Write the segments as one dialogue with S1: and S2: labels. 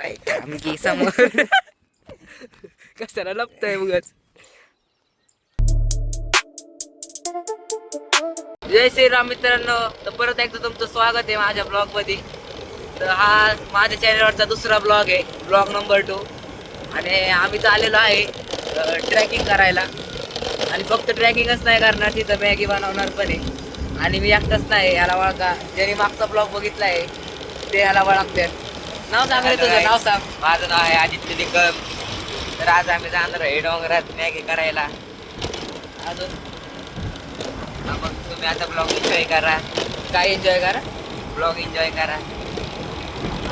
S1: अरे थांब की समोर कशाला लपतंय उगाच. जय श्रीराम मित्रांनो, तर परत एकदा तुमचं स्वागत आहे माझ्या ब्लॉग मध्ये. तर हा माझ्या चॅनलवरचा दुसरा ब्लॉग आहे, ब्लॉग नंबर 2. आणि आम्ही चाललेलो आहे ट्रॅकिंग करायला. आणि फक्त ट्रॅकिंगच नाही करणार, तिथं मॅगी बनवणार पण आहे. आणि मी एकटाच नाही, याला ओळखा. ज्यांनी मागचा ब्लॉग बघितला आहे ते याला ओळखते. नाव सांग रे तुझं, नाव सांग.
S2: माझं नाव आहे आदित्य निकम. तर आज आम्ही जाणार आहे डोंगरात मॅगी करायला.
S1: अजून
S2: मग तुम्ही आता ब्लॉग एन्जॉय करा.
S1: काय एन्जॉय करा?
S2: ब्लॉग एन्जॉय करा.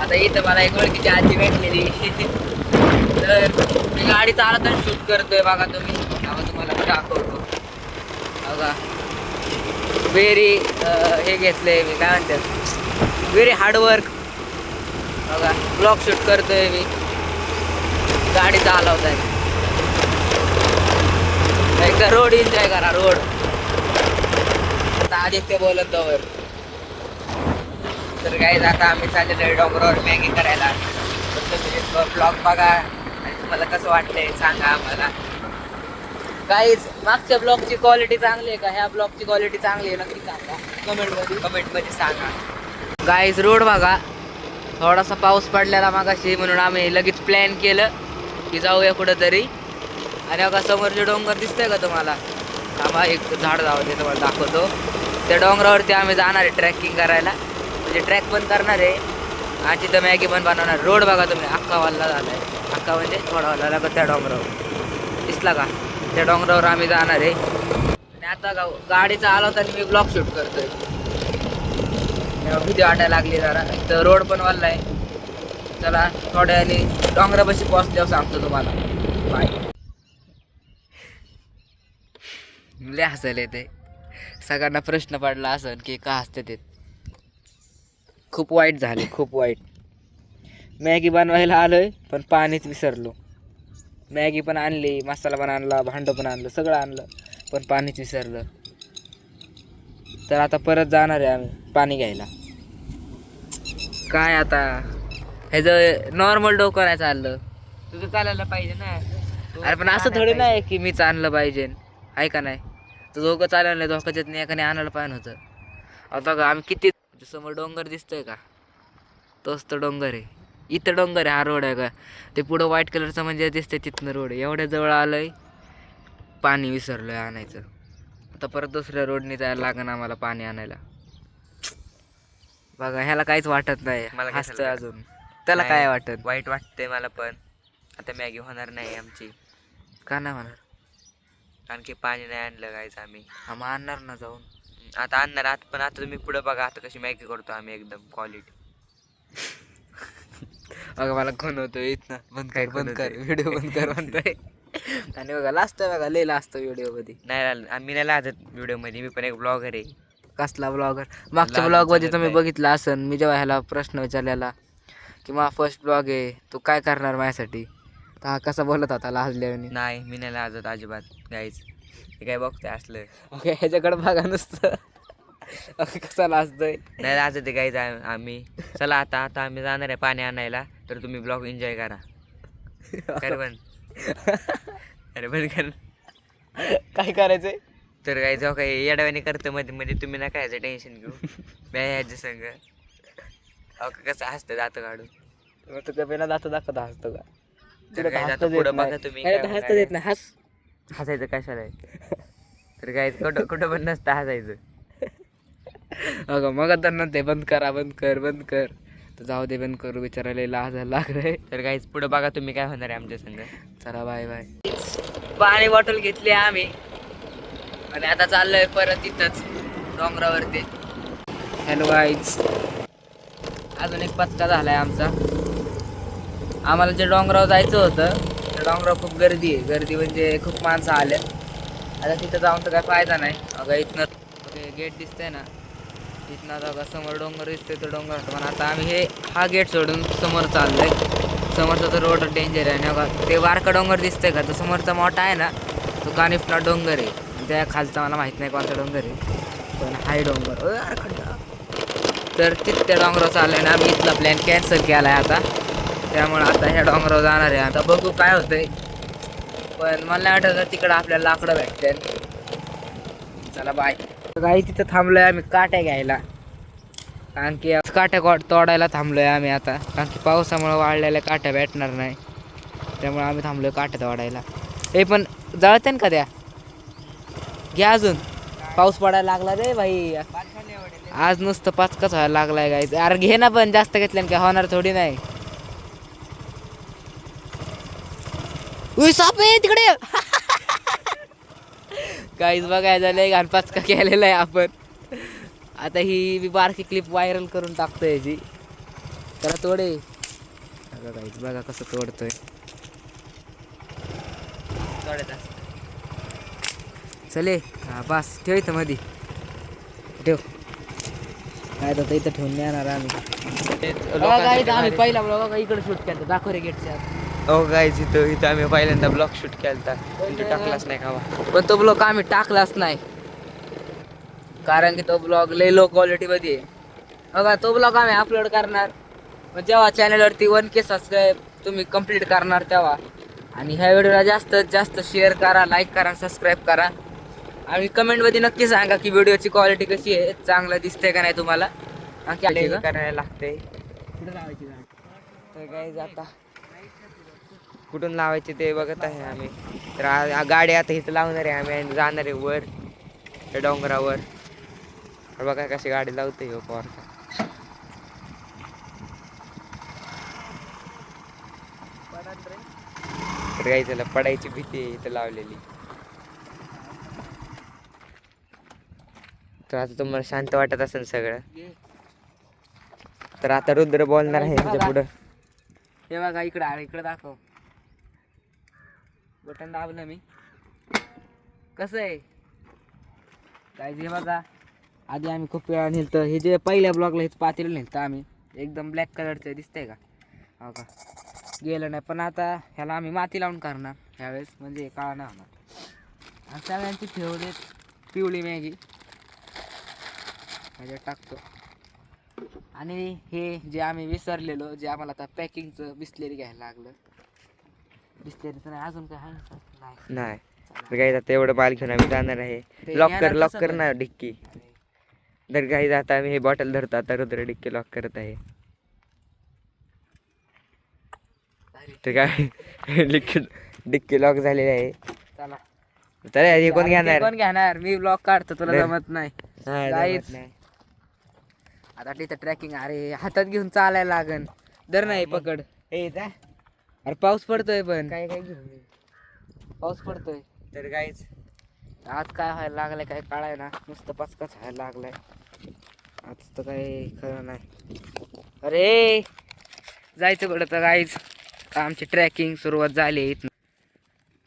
S1: आता इथं मला एक ओळखीची आजी भेटलेली. तर मी गाडी चालवताना शूट करतोय बघा तुम्ही. तेव्हा तुम्हाला दाखवतो बघा. व्हेरी हे घेतलंय मी, काय म्हणतात, व्हेरी हार्डवर्क. बघा ब्लॉग शूट करतोय मी गाडी चालवताना. एकदा रोड एन्जॉय करा, रोड. आता आदित्य बोलत वर.
S2: तर काय आता आम्ही चाललेलो आहे डोंगरावर मॅगी करायला. तर तुम्ही ब्लॉग बघा आणि तुम्हाला कसं वाटतंय सांगा आम्हाला.
S1: काहीच मागच्या ब्लॉगची क्वालिटी चांगली आहे का ह्या ब्लॉगची क्वालिटी चांगली आहे नक्की सांगा
S2: कमेंटमध्ये सांगा.
S1: गाईज रोड बघा. थोडासा पाऊस पडलेला मागाशी, म्हणून आम्ही लगेच प्लॅन केलं की जाऊया कुठंतरी. आणि बघा समोरचे डोंगर दिसतंय का तुम्हाला? आम्हा एक झाड जावं ते तुम्हाला दाखवतो. त्या डोंगरावरती आम्ही जाणार आहे ट्रॅकिंग करायला. म्हणजे ट्रॅक पण करणार आहे आणि तिथं मॅगी पण बनवणार. रोड बघा तुम्ही, अख्खा वाल्ला झाला आहे. अख्खा म्हणजे थोडा वाल्ला लागत त्या डोंगरावर दिसला का? त्या डोंगरावर आम्ही जाणार आहे. आणि आता गाडी चालवताना मी ब्लॉग शूट करतोय. भीती वाटायला लागली जरा. तर रोड पण वाढला आहे. चला थोड्या वेळाने डोंगरापाशी पोहोचल्यावर सांगतो तुम्हाला. बाय. लय हसायला येते. सगळ्यांना प्रश्न पडला असन की का हसते ते. खूप वाईट झाले, खूप वाईट. मॅगी बनवायला आलोय पण पाणीच विसरलो. मॅगी पण आणली, मसाला पण आणला, भांडं पण आणलं, सगळं आणलं, पण पाणीच विसरलं. तर आता परत जाणार आहे आम्ही पाणी घ्यायला. काय आता ह्याचं नॉर्मल डोकं नाही चाललं.
S2: तुझं चालायला पाहिजे ना.
S1: अरे पण असं थोडी नाही की मीच आणलं पाहिजे, आहे का नाही? तर दोघं चाललं नाही, धोकाच्यात नाही, एकाने आणायला पाहिजे होतं. आता का आम्ही किती समोर डोंगर दिसतोय का? तोच तो डोंगर आहे. इथं डोंगर आहे, हा रोड आहे का? ते पुढं व्हाईट कलरचं म्हणजे दिसतंय तिथनं रोड आहे. एवढ्या जवळ आलंय, पाणी विसरलोय आणायचं. आता परत दुसऱ्या रोडने जायला लागेल आम्हाला पाणी आणायला. बघा ह्याला काहीच वाटत नाही,
S2: मला
S1: हसतोय अजून. त्याला काय वाटत?
S2: वाईट वाटतंय मला पण. आता मॅगी होणार नाही आमची.
S1: का नाही होणार?
S2: कारण की पाणी नाही आणलं गायच आम्ही.
S1: हा मग आणणार ना जाऊन.
S2: आता आणणार आहात, पण आता तुम्ही पुढे बघा आता कशी मॅगी करतो आम्ही एकदम क्वालिटी.
S1: बघा मला कोण होतं इथनं. बंद कर, बंद कर,
S2: होतंय?
S1: व्हिडिओ बंद कर म्हणतोय. आणि बघा लास्ट बघा, लय लास्ट व्हिडिओ मध्ये.
S2: नाही आम्ही नाही लाजत व्हिडिओमध्ये. मी पण एक ब्लॉगर आहे.
S1: कसला ब्लॉगर? मागच्या
S2: लाजून
S1: ब्लॉग मध्ये
S2: चालत
S1: तुम्ही
S2: नाही.
S1: बघितलं असन, मी जेव्हा ह्याला प्रश्न विचारलेला की माझा फर्स्ट ब्लॉग आहे, तू काय करणार माझ्यासाठी, तर हा कसा बोलत होता लाजल्याने.
S2: नाही मी नाही लाजत अजिबात गाईच. हे काय बघतोय असलं.
S1: ओके ह्याच्याकडे बघा नुसतं. ओके कसा लाजतोय.
S2: नाही लाजत आहे गाईच आम्ही. चला आता आता आम्ही जाणार आहे पाणी आणायला. तर तुम्ही ब्लॉग एन्जॉय करा. अरे बंद अरे बंद कर.
S1: काय करायचंय?
S2: तर काय जाऊ काय येड्यावानी करतं मध्ये मध्ये. तुम्ही ना काय टेन्शन घेऊ. याच्या संग अहो कसं हसतं जातं काढून.
S1: मग तू कधी ना दाखवतो हसतो का?
S2: तर काय जातं पुढं बघा तुम्ही.
S1: हसतं देत नाही, हस.
S2: हसायचं कशाला आहे? तर काय कुठं कुठं पण नसतं हसायचं.
S1: अगं मग आता म्हणते बंद करा, बंद कर, बंद कर. तर जाऊ दे, बंद करू, विचारायला लाजायला लागलंय.
S2: तर काहीच पुढं बघा तुम्ही काय होणार आहे आमच्या संग.
S1: चला बाय बाय. पाणी बॉटल घेतली आम्ही आणि आता चाललोय परत इथंच डोंगरावरती. हॅलो गाईज, अजून एक पचका झालाय आमचा. आम्हाला जे डोंगरावर जायचं होतं त्या डोंगरावर खूप गर्दी आहे. गर्दी म्हणजे खूप माणसं आले. आता तिथं जाऊन तर काय फायदा नाही. अगं इथनं गेट दिसतंय ना, तिथनं आता समोर डोंगर दिसतोय, तो डोंगर होतं. पण आता आम्ही हा गेट सोडून समोर चाललोय. समोरचा तो रोड डेंजर आहे. आणि ते वारका डोंगर दिसतंय का, तो समोरचा मोठा आहे ना, तो कानिफला डोंगर आहे. त्या खालचा मला माहीत नाही कोणता डोंगर आहे, पण हाय डोंगर. तर तिथं त्या डोंगरावर चाललंय ना, आम्ही इथला प्लॅन कॅन्सल केला आहे आता. त्यामुळे आता ह्या डोंगरावर जाणार आहे. आता बघू काय होतंय, पण मला नाही वाटत तिकडं आपल्याला लाकडं भेटते. चला बाय. काही तिथं थांबलोय आम्ही काट्या घ्यायला, कारण की काट्या तोडायला थांबलोय आम्ही आता, कारण की पावसामुळे वाळलेल्या काट्या भेटणार नाही. त्यामुळे आम्ही थांबलोय काट्या तोडायला. हे पण जळते का त्या, घ्या अजून. पाऊस पडायला लागला रे भाई, आज नुसतं पाचकाच व्हायला लागलाय गाईज. अरे घे ना, पण जास्त घेतल्याने काय होणार थोडी नाही. साप आहे तिकडे. काहीच बघायचं झालंय, घाण पाचका केलेला आहे आपण. आता ही मी बारकी क्लिप व्हायरल करून टाकतोय याची. त्याला तोडे बघा काहीच, बघा कसं तोडतोय. चले हा बस, ठेव इथं मध्ये ठेव. काय तर इथं ठेवून नाही येणार आम्ही. आम्ही पहिला ब्लॉग इकडे शूट केला, दाखव रे गेटच्या.
S2: हो गाईज, इथं आम्ही पहिल्यांदा ब्लॉग शूट केलता, तो टाकलाच नाही खावा.
S1: पण तो ब्लॉग आम्ही टाकलाच नाही, कारण की तो ब्लॉग लय लो क्वालिटी मध्ये आहे. बघा तो ब्लॉग आम्ही अपलोड करणार पण जेव्हा चॅनलवरती 1K सबस्क्राईब तुम्ही कंप्लीट करणार तेव्हा. आणि ह्या व्हिडिओला जास्तीत जास्त शेअर करा, लाईक करा, सबस्क्राईब करा. आणि कमेंटमध्ये नक्की सांगा की व्हिडिओची क्वालिटी कशी आहे, चांगलं दिसतंय का नाही तुम्हाला.
S2: करायला लागते. तर गाईज आता कुठून लावायचे ते बघत आहे आम्ही. तर गाडी आता इथं लावणार आहे आम्ही आणि जाणार आहे वर त्या डोंगरावर. बघा कशी गाडी लावते हो पोरका. तर गाईज त्याला पडायची भीती आहे इथं लावलेली. तर आता तुम्हाला शांत वाटत असेल सगळं. तर आता रुद्र बोलणार आहे त्याच्या पुढं.
S1: हे बघा इकडं, इकडं दाखव. बटन दाबलं मी. कसं आहे काय, हे बघा आधी आम्ही खूप वेळा नेलतं. हे जे पहिल्या ब्लॉगला हेच पातेलं नेलतं आम्ही, एकदम ब्लॅक कलरचं दिसतंय का, हो का. गेलं नाही, पण आता ह्याला आम्ही माती लावून करणार ह्यावेळेस, म्हणजे काळा नाही होणार. आणि सगळ्यांची फेवरेट पिवळी मॅगी ह्याच्यात टाकतो. आणि हे जे आम्ही विसरलेलो, जे आम्हाला आता पॅकिंगचं बिस्लेरी घ्यायला लागलं. बिस्लेरीचं नाही अजून काय आहे
S2: नाही. तर गाईज आता एवढं बाल घेऊन आम्ही जाणार आहे. लॉक कर ना डिक्की. तर गाईज आता आम्ही हे बॉटल धरतो. आता रुद्र डिक्की लॉक करत आहे. तर काय डिक्की लॉक झालेली आहे.
S1: चला
S2: तर हे कोण घेणार?
S1: मी ब्लॉग काढतो, तुला जमत नाही.
S2: गाईज
S1: आता तिथं ट्रॅकिंग, अरे हातात घेऊन चालायला लागन. दर नाही पकड. अरे पाऊस पडतोय, पण
S2: काय घेऊन
S1: पाऊस पडतोय.
S2: तर गाईज
S1: आज काय व्हायला लागलंय काय कळाय ना, नुसतं पाचकाच व्हायला लागलाय आज तर काही खरं नाही. अरे जायचं कुठं तर गाईज. आमची ट्रॅकिंग सुरुवात झाली आहे. इथं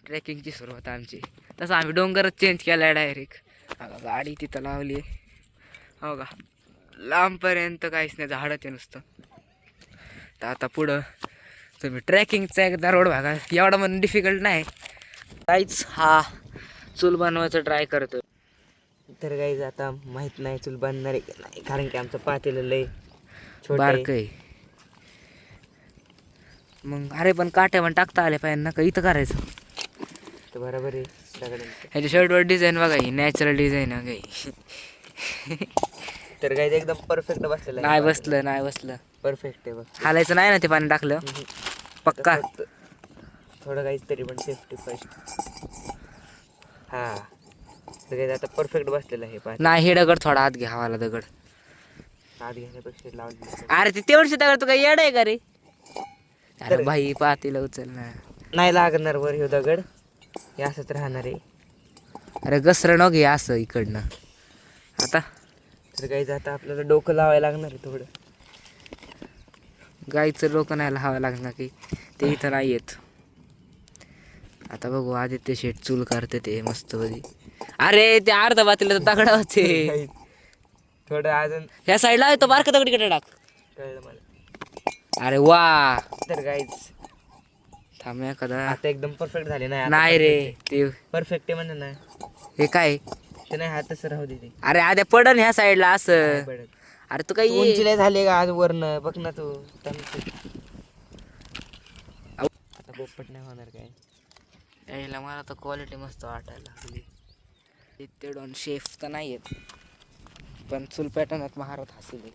S1: ट्रॅकिंगची सुरुवात आमची. तसं आम्ही डोंगरच चेंज केला आहे डायरेक्ट. गाडी तिथं लावली हो का, लांबपर्यंत काहीच नाही, झाडं ते नुसतं. तर आता पुढं तुम्ही ट्रॅकिंगचा एकदा रोड बघा, एवढा म्हणून डिफिकल्ट नाही. काहीच हा चूल बनवायचं ट्राय करतो.
S2: तर गाईज आता माहित नाही चूल बनणार आहे की नाही, कारण की आमचं पातेलं लय
S1: बारक आहे. मग अरे पण काट्या पण टाकता आले पाहिजे ना, का इथं करायचं.
S2: तर बरोबर आहे सगळं.
S1: ह्याच्या शर्टवर डिझाईन बघा, ही नॅचरल डिझाईन आहे काही.
S2: तर गाईज एकदम परफेक्ट बसलेलं आहे.
S1: नाही बसलं
S2: परफेक्ट आहे बघ.
S1: हालायचं नाही ना ते पाणी टाकलं पक्का.
S2: थोडं काहीच तरी पण सेफ्टी पाहिजे. हा तर गाईज आता परफेक्ट बसलेलं आहे.
S1: नाही हे दगड थोडा आत घ्या, हवाला दगड
S2: आत घेण्यापेक्षा लावले.
S1: अरे ते तेवढे दगड तू काही येड आहे का रे. अरे भाई पातीला उचल ना.
S2: नाही लागणार वर हे दगड, हे असंच राहणार आहे.
S1: अरे घसरण न घे असं इकडनं आता.
S2: तर गाईज आता आपल्याला डोकं लावायला लागणार आहे थोडं.
S1: गाईचं डोकं नाही लावायला लागणार की ते इथं नाही येत. आता बघू आदित्य शेठ चूल करते ते मस्त बधी. अरे ते अर्धा पातीला दगडा होते.
S2: थोडं अजून
S1: ह्या साईडला आहे तो बारका दगड इकडे टाक.
S2: कळलं मला.
S1: अरे वा.
S2: तर गाईज
S1: थांब एखादा.
S2: आता एकदम परफेक्ट झाले.
S1: नाही रे ते
S2: परफेक्ट आहे म्हणजे ना,
S1: हे काय
S2: ते नाही हातच राहू दे ते.
S1: अरे आद्या पडन ह्या साईडला असं.
S2: पडत.
S1: अरे तू काही
S2: उंचीला झाले का आज वरनं बघ ना तू. पोपट नाही होणार काय.
S1: यायला मला तर क्वालिटी मस्त वाटायला लागली. इथे दोन शेफ तर नाही आहेत, पण चूल पेटवण्यात महारत हसले.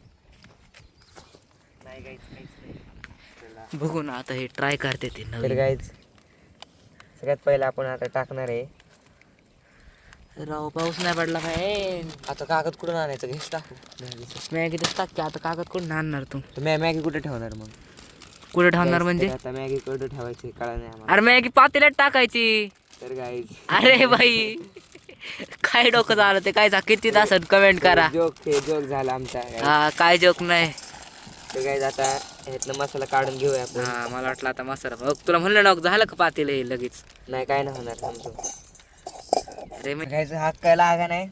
S2: नाही काहीच नाही.
S1: बघू ना आता हे ट्राय करते ते
S2: तर
S1: नवीन.
S2: गाईज सगळ्यात पहिलं आपण आता टाकणार आहे.
S1: राव पाऊस नाही पडला काय.
S2: आता कागद कुठून आणायचं घेस टाकू.
S1: मॅगीतच टाक की आता. कागद कुठून आणणार तू?
S2: मॅगी कुठे ठेवणार मग?
S1: कुठे ठेवणार म्हणजे?
S2: तर आता मॅगी कुठे ठेवायची कळा नाही आम्हाला.
S1: अरे मॅगी पातेल्यात टाकायची.
S2: तर गाईज
S1: अरे बाई काय डोकं झालं ते काय किती तासात कमेंट करा.
S2: जोक झाला आमचा.
S1: हा काय जोक नाही.
S2: तर गाईज आता ह्यातनं मसाला काढून घेऊया आपण.
S1: हा मला वाटलं आता मसाला बघ तुला म्हणलं ना झालं का पातेलं हे लगेच.
S2: नाही काय नाही होणार समजून.
S1: अरे मी
S2: गाईज हात काय लागा नाही.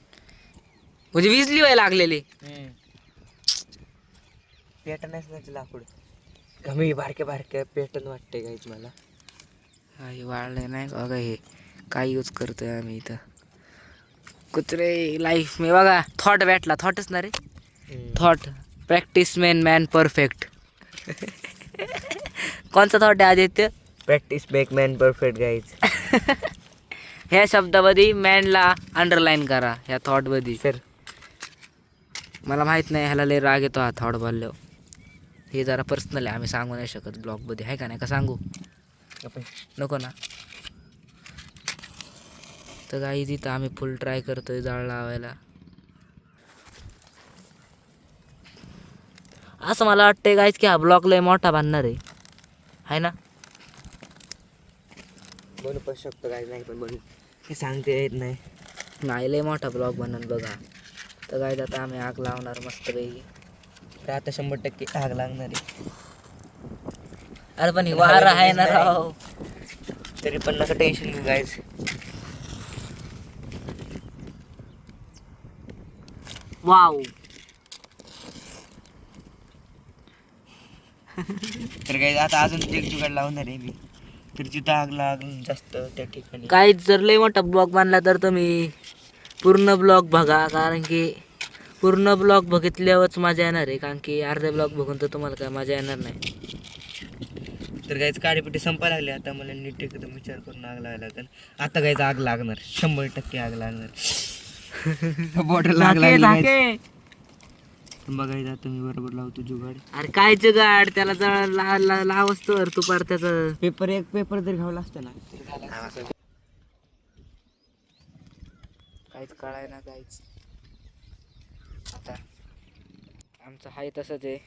S1: म्हणजे विजली व्हायला लागलेली.
S2: पेटन नाही लाकूड. कमी बारक्या पेटन वाटते गाईज मला.
S1: हा हे वाळलंय नाही बघा. हे काय यूज करतोय आम्ही इथं. कुत्रे लाईफ मी बघा थॉट भेटला. थॉटच ना रे. Thought practice man perfect. कोणचा थॉट आहे Aditya?
S2: Practice make man perfect guys.
S1: ह्या शब्दामध्ये मॅनला अंडरलाईन करा ह्या थॉटमध्ये.
S2: सर
S1: मला माहित नाही ह्याला लय राग येतो हा थॉट बोललो. हे जरा पर्सनल आहे, आम्ही सांगू नाही शकत ब्लॉगमध्ये. आहे का नाही का सांगू नको ना. तर काही तिथं आम्ही फुल ट्राय करतोय जाळ लावायला. असं मला वाटतंय गाईज की हा ब्लॉग लय मोठा बांधणार आहे ना.
S2: बनू पण शकतो गाईज नाही पण बनू हे सांगते येत नाही.
S1: नाही लय मोठा ब्लॉग बनन बघा. तर गाईज आता आम्ही आग लावणार मस्त पैकी.
S2: तर आता 100% आग लागणार आहे.
S1: अरे पण ही वार आहे ना राव.
S2: तरी पण नका टेन्शन घेऊ गाईज.
S1: वाव.
S2: तर गाईज आता अजून एक जुगाड लावणार आहे मी. तर जिथं आग लागून जास्त त्या ठिकाणी
S1: काहीच जर लय मोठा ब्लॉग बांधला तर तुम्ही पूर्ण ब्लॉग बघा. कारण की पूर्ण ब्लॉग बघितल्यावरच मजा येणार आहे. कारण की अर्धे ब्लॉग बघून तर तुम्हाला काय मजा येणार नाही.
S2: तर गाईज काडीपिटी संपायला लागली. आता मला नीट एकदम विचार करून आग लावायला लागेल. आता गाईज आग लागणार 100% आग लागणार. बॉटल आग लागली. बघायचं आता मी बरोबर लावतो जुगाड.
S1: अरे काय जुगाड त्याला जळ लावच तर तू पार त्याचं
S2: एक पेपर तरी घ्यावं लागतं ना.
S1: काहीच कळाय ना काहीच. आता आमचं हाय तसंच आहे.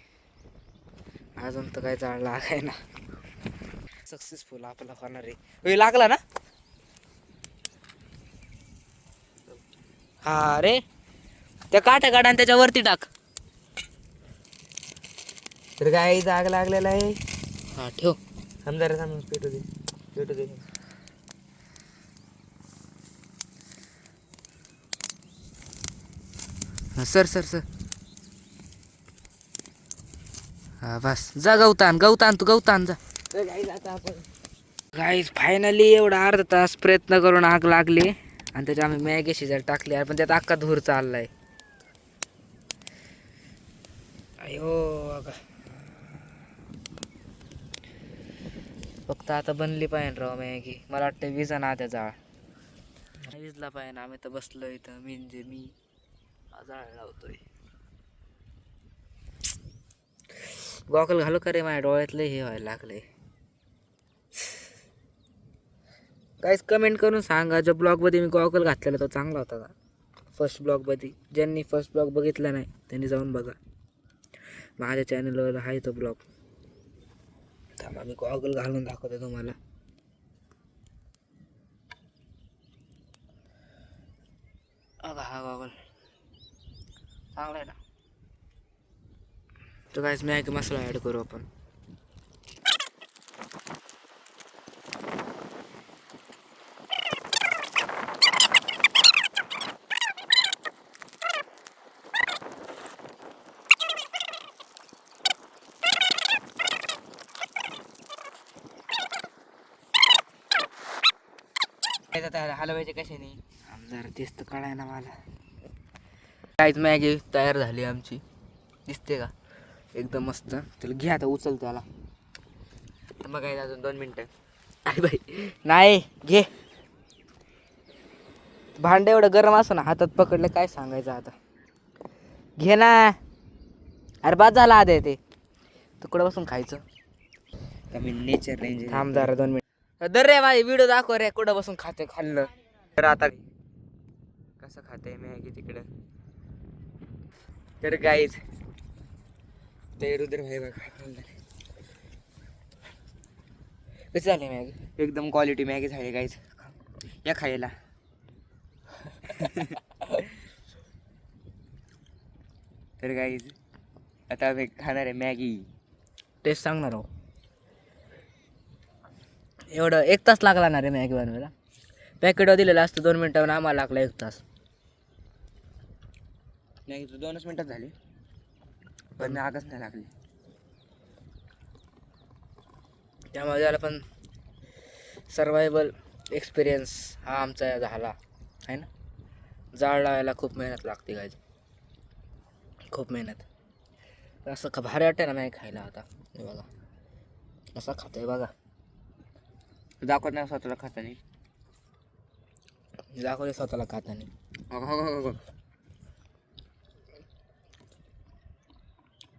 S1: अजून तर काय जाळ लागाय ना. सक्सेसफुल आपला होणार आहे. लागला ना. हा रे त्या काट्या काढा आणि त्याच्यावरती टाक.
S2: तर गाईज आग लागलेला आहे.
S1: हा ठेव.
S2: समजा थांब पेटू दे.
S1: Sir sir sir. हा बस जा गवतान तू गवतान जा.
S2: तर गाईज आता आपण
S1: गाईज फायनली एवढा अर्धा तास प्रयत्न करून आग लागली आणि त्याच्या आम्ही मॅगी शिजायला टाकली. पण त्यात अख्खा धूर चाललाय. अयो अगं. फक्त आता बनली पाहिजे राव मॅगी. मला वाटतं विजा ना त्या जाळ विजला पाहिजे. आम्ही तर बसलो इथं मी जाळ लावतोय. गॉगल घालू का रे माझ्या डोळ्यातलं हे व्हायला लागलंय. काहीच कमेंट करून सांगा. जो ब्लॉगमध्ये मी गॉगल घातलेला तो चांगला होता का फर्स्ट ब्लॉगमध्ये. ज्यांनी फर्स्ट ब्लॉग बघितला नाही त्यांनी जाऊन बघा. माझ्या चॅनलवर आहे तो ब्लॉग. थांबा मी गॉगल घालून दाखवतो तुम्हाला. अगं हा गॉगल चांगला आहे ना. तर काहीच मॅगी मसाला ॲड करू आपण.
S2: हलवायचे कशाने
S1: जरा तेच तर कळाय ना मला. काहीच मॅगी तयार झाली आमची. दिसते का एकदम मस्त. त्याला घ्या आता उचल त्याला.
S2: बघायचं अजून 2 मिनटं.
S1: आई बाई नाही घे. भांडे एवढं गरम असं ना हातात पकडलं काय सांगायचं आता. घे ना. अरे बाद झाला आधी ते तुकडं बसून खायचं.
S2: मी नेचर रेंज
S1: थांब जरा 2 मिनिट. दर रे माझी व्हिडिओ दाखव रे कुठं बसून खाते खाल्लं.
S2: तर आता कसं खाते मॅगी तिकडं. तर गाईज ते रुद्र भाई बघा
S1: कशी झाली मॅगी.
S2: एकदम क्वालिटी मॅगी झाली गाईज. या खायला. तर गाईज आता आम्ही खाणार आहे मॅगी.
S1: टेस्ट सांगणार हो. एवढं 1 तास लागला ना रे मॅगी बनवायला. पॅकेटवर दिलेलं असतं 2 मिनिटावर आम्हाला लागला 1 तास.
S2: मॅगी तर 2च मिनिटात झाली पण आगच नाही लागली.
S1: त्यामुळे त्याला पण सर्वायवल एक्सपिरियन्स हा आमचा झाला आहे ना. जाळ लावायला खूप मेहनत लागते गायज. खूप मेहनत. असं भारी वाटतं ना मॅगी खायला. आता हे बघा असं खातोय बघा.
S2: दाखवत नाही स्वतःला खातानी.
S1: दाखवते स्वतःला खाताना.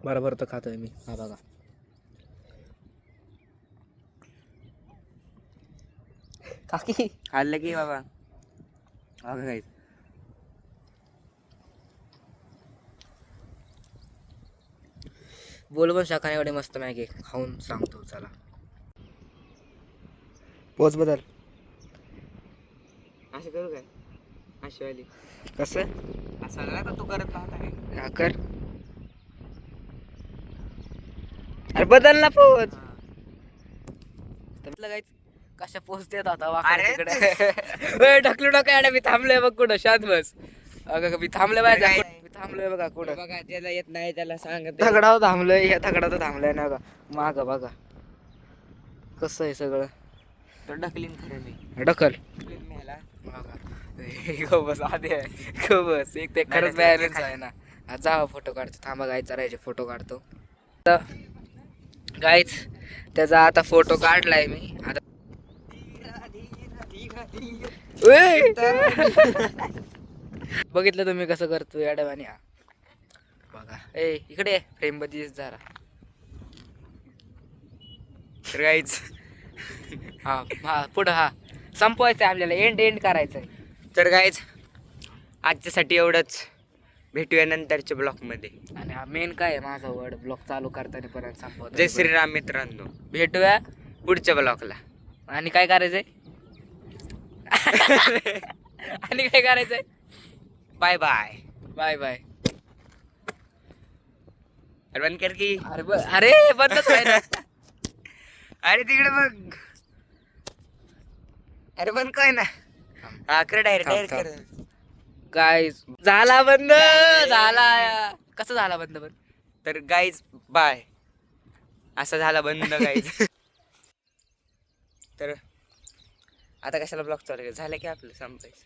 S1: बरोबर तर खातोय मी. हा बघा. काकी
S2: खाल्लं की बाबा. अगं गाईज
S1: बोल पण शाखाने एवढी मस्त मॅगी खाऊन सांगतो चला. पोच बदल
S2: असं करू काय अशी वाली
S1: कसं
S2: असं नाही का तू करत पाहता
S1: हा कर. अरे बदल ना पोच. कशा पोच देत होता
S2: अरे
S1: तिकडे. ढकलू नका याडे. मी थांबलोय बघ कुठं. शांत बस. अगं मी थांबलोय बाय. मी थांबलोय बघा कुठं.
S2: बघा ज्याला येत नाही त्याला सांगत.
S1: दगडावर थांबलोय. या दगडावर थांबलोय ना. माग बघा कसं आहे सगळं.
S2: तो ढकलीन खरं मी.
S1: ढकल
S2: ह्याला
S1: बस आधी आहे बस. एक ते खरंच बॅलन्स आहे ना. जा फोटो काढतो. थांबा गाय चरायचे फोटो काढतो. गाईच त्याचा आता फोटो काढलाय मी. आता बघितलं तुम्ही कसं करतो या डब्याने. बघा ए इकडे फ्रेम मध्ये जरा.
S2: तर गाईज
S1: हा हा पुढं हा संपवायचंय आपल्याला. एंड करायचंय.
S2: तर गाईज आजच्यासाठी एवढंच. भेटूया नंतरच्या ब्लॉकमध्ये.
S1: आणि हा मेन काय आहे माझा वर्ड ब्लॉग चालू करताना परत संपवतो.
S2: जय श्रीराम मित्रांनो.
S1: भेटूया
S2: पुढच्या ब्लॉकला.
S1: आणि काय करायचंय. आणि काय करायचंय.
S2: Bye bye.
S1: Bye bye.
S2: अरे बंद कर की.
S1: अरे बंदच आहे ना.
S2: अरे तिकडे बघ. अरे बंद काय ना. हा कर डायरेक्ट कर.
S1: काय झाला बंद. झाला. कसं झाला बंद पण.
S2: तर गाईज बाय. असं झाला बंद गाईज. तर आता कशाला ब्लॉक चालू झालं की आपलं संपायचं.